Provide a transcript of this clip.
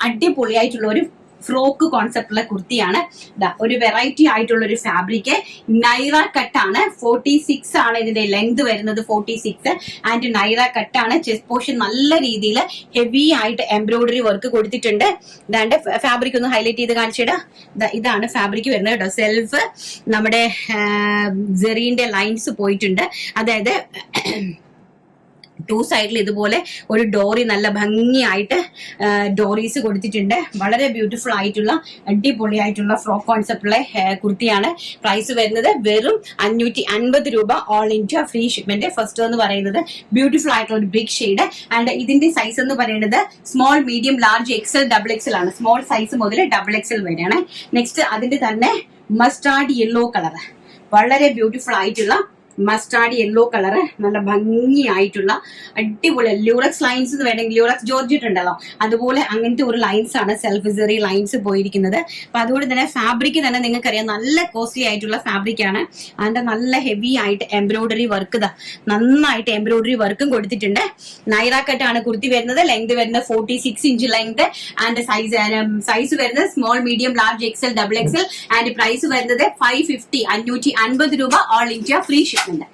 അടിപൊളിയായിട്ടുള്ള ഒരു ഫ്രോക്ക് കോൺസെപ്റ്റുള്ള കുർത്തിയാണ്. ഒരു വെറൈറ്റി ആയിട്ടുള്ള ഒരു ഫാബ്രിക്. നൈറ കട്ടാണ്. 46 ആണ് ഇതിന്റെ ലെങ്ത് വരുന്നത്. 46 ആൻഡ് നൈറ കട്ടാണ്. ചെസ്റ്റ് പോർഷൻ നല്ല രീതിയിൽ ഹെവി ആയിട്ട് എംബ്രോയിഡറി വർക്ക് കൊടുത്തിട്ടുണ്ട്. ഇതാണ്ട് ഫാബ്രിക് ഒന്ന് ഹൈലൈറ്റ് ചെയ്ത് കാണിച്ചിടാം. ഇതാണ് ഫാബ്രിക് വരുന്നത് കേട്ടോ. സെൽഫ് നമ്മുടെ ജെറിന്റെ ലൈൻസ് പോയിട്ടുണ്ട്. അതായത് 2 സൈഡിൽ ഇതുപോലെ ഒരു ഡോറി നല്ല ഭംഗിയായിട്ട് ഡോറീസ് കൊടുത്തിട്ടുണ്ട്. വളരെ ബ്യൂട്ടിഫുൾ ആയിട്ടുള്ള അടിപൊളിയായിട്ടുള്ള ഫ്രോക്ക് കോൺസെപ്റ്റുള്ള കുർത്തിയാണ്. പ്രൈസ് വരുന്നത് വെറും 550 രൂപ. All India free shipment. First എന്ന് പറയുന്നത് ബ്യൂട്ടിഫുൾ ആയിട്ടുള്ള ഒരു ബിഗ് ഷെയ്ഡ്. ആൻഡ് ഇതിന്റെ സൈസ് എന്ന് പറയുന്നത് small, medium, large, XL, double XL ആണ്. സ്മോൾ സൈസ് മുതൽ ഡബിൾ എക്സൽ വരെയാണ്. നെക്സ്റ്റ് അതിന്റെ തന്നെ മസ്റ്റാർഡ് യെല്ലോ കളർ. വളരെ ബ്യൂട്ടിഫുൾ ആയിട്ടുള്ള മസ്റ്റാർഡ് യെല്ലോ കളറ്. നല്ല ഭംഗിയായിട്ടുള്ള അടിപൊളി ല്യൂറക്സ് ലൈൻസ് എന്ന് വേണമെങ്കിൽ ല്യൂറക്സ് ജോർജറ്റ് ഉണ്ടല്ലോ, അതുപോലെ അങ്ങനത്തെ ഒരു ലൈൻസ് ആണ് സെൽഫ് സെറി ലൈൻസ് പോയിരിക്കുന്നത്. അപ്പൊ അതുകൊണ്ട് തന്നെ ഫാബ്രിക് തന്നെ നിങ്ങൾക്കറിയാം നല്ല കോസ്റ്റ്ലി ആയിട്ടുള്ള ഫാബ്രിക് ആണ്. അതിന്റെ നല്ല ഹെവി ആയിട്ട് എംബ്രോയിഡറി വർക്ക് നന്നായിട്ട് എംബ്രോയിഡറി വർക്കും കൊടുത്തിട്ടുണ്ട്. നൈറ കട്ടാണ് കുർത്തി വരുന്നത്. ലെങ്ത് വരുന്നത് 46 ഇഞ്ച് ലെങ്ത്. ആൻഡ് സൈസ് വരുന്നത് small, medium, large, XL, double XL. And price വരുന്നത് 550 രൂപ. All India free shipment.